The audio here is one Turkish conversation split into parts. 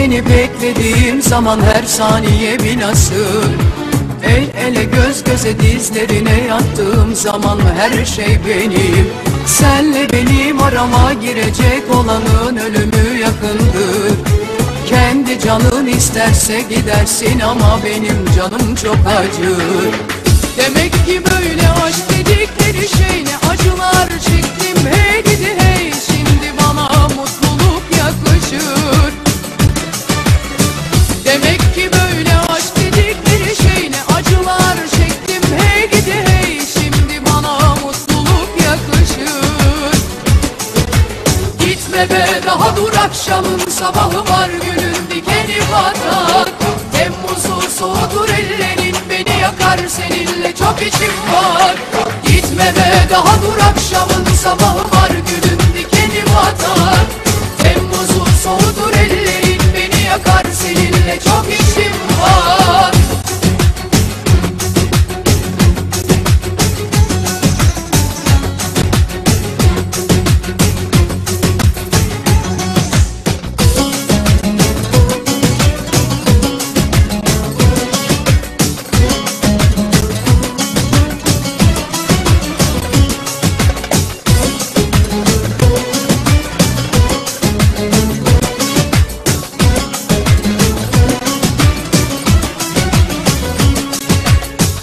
Seni beklediğim zaman her saniye bir nasıl, el ele göz göze dizlerine yattığım zaman her şey benim. Senle benim arama girecek olanın ölümü yakındır. Kendi canın isterse gidersin ama benim canım çok acır. Demek ki böyle aşk dedikleri şey, ne acılar çektim hey gidi hey. Şimdi bana mutluluk yaklaşır. Demek ki böyle aşk dedikleri şey, ne acılar çektim hey gidi hey. Şimdi bana mutluluk yaklaşır. Gitme be daha dur, akşamın sabahı var, günün dikeni batar. Temmuz'u soğutur ellerin, beni yakar, seninle çok içim var. Gitme be daha dur, akşamın sabahı var, günün dikeni batar. Temmuz'u soğutur ellerin, beni yakar, seninle çok içim var.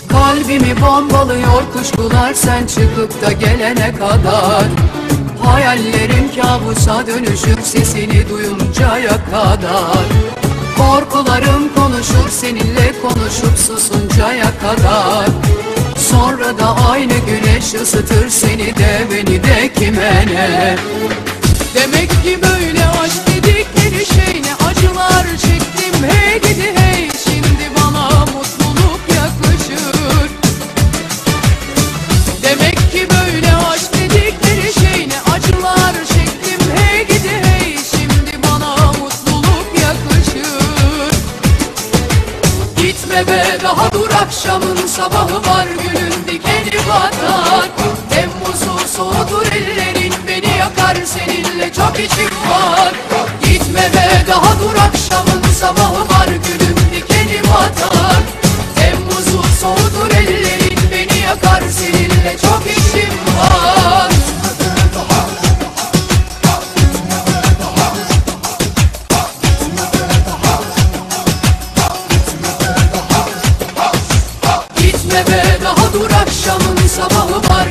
Kalbimi bombalıyor kuşkular sen çıkıp da gelene kadar. Hayallerim kabusa dönüşür sesini duyuncaya kadar. Korkularım konuşur seninle konuşup susuncaya kadar. Sonra da aynı güneş ısıtır seni de beni de kime ne. Demek ki böyle aşk dedikleri şey, ne acılar çektim hey gidi hey. Şimdi bana mutluluk yaklaşır. Demek ki böyle aşk dedikleri şey, ne acılar çektim hey gidi hey. Şimdi bana mutluluk yaklaşır. Gitme be daha dur, akşamın sabahı var, günün dikeni batar. Temmuz'u soğutur ellerin, beni yakar, seninle çok içim var. Gitme be daha dur, akşamın sabahı var, günün dikeni batar. Temmuz'u soğutur ellerin, beni yakar, seninle çok içim var. Gitme be daha dur, akşamın sabahı var.